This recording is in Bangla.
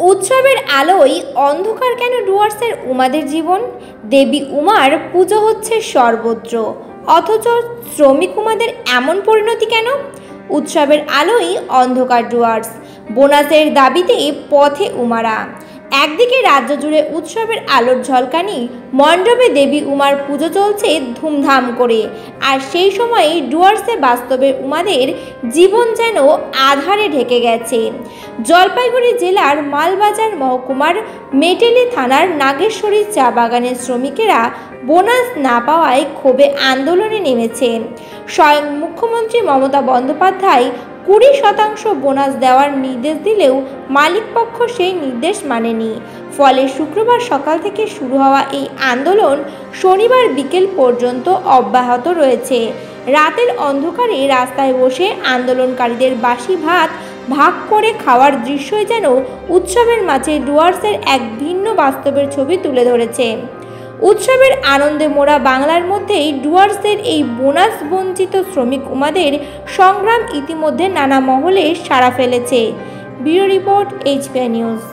উৎসবের আলোয় অন্ধকার কেন ডুয়ার্সের উমাদের জীবন? দেবী উমার পুজো হচ্ছে সর্বত্র, অথচ শ্রমিক উমাদের এমন পরিণতি কেন? উৎসবের আলোয় অন্ধকার ডুয়ার্স, বোনাসের দাবিতে পথে উমারা। একদিকে রাজ্য জুড়ে উৎসবের আলোর ঝলকানি, মণ্ডপে দেবী উমার পুজো চলছে ধুমধাম করে, আর সেই সময়ে ডুয়ার্সে বাস্তবে উমাদের জীবন যেন আধারে ঢেকে গেছে। জলপাইগুড়ি জেলার মালবাজার মহকুমার মেটেলি থানার নাগেশ্বরী চা বাগানের শ্রমিকেরা বোনাস না পাওয়ায় ক্ষোভে আন্দোলনে নেমেছেন। স্বয়ং মুখ্যমন্ত্রী মমতা বন্দ্যোপাধ্যায় 20% বোনাস দেওয়ার নির্দেশ দিলেও মালিকপক্ষ সেই নির্দেশ মানেনি। ফলে শুক্রবার সকাল থেকে শুরু হওয়া এই আন্দোলন শনিবার বিকেল পর্যন্ত অব্যাহত রয়েছে। রাতের অন্ধকারে রাস্তায় বসে আন্দোলনকারীদের বাসি ভাত ভাগ করে খাওয়ার দৃশ্যই যেন উৎসবের মাঝে ডুয়ার্সের এক ভিন্ন বাস্তবের ছবি তুলে ধরেছে। উৎসবের আনন্দে মোড়া বাংলার মধ্যেই ডুয়ার্সের এই বোনাস বঞ্চিত শ্রমিক উমাদের সংগ্রাম ইতিমধ্যে নানা মহলে সাড়া ফেলেছে। Bureau report, HPI news.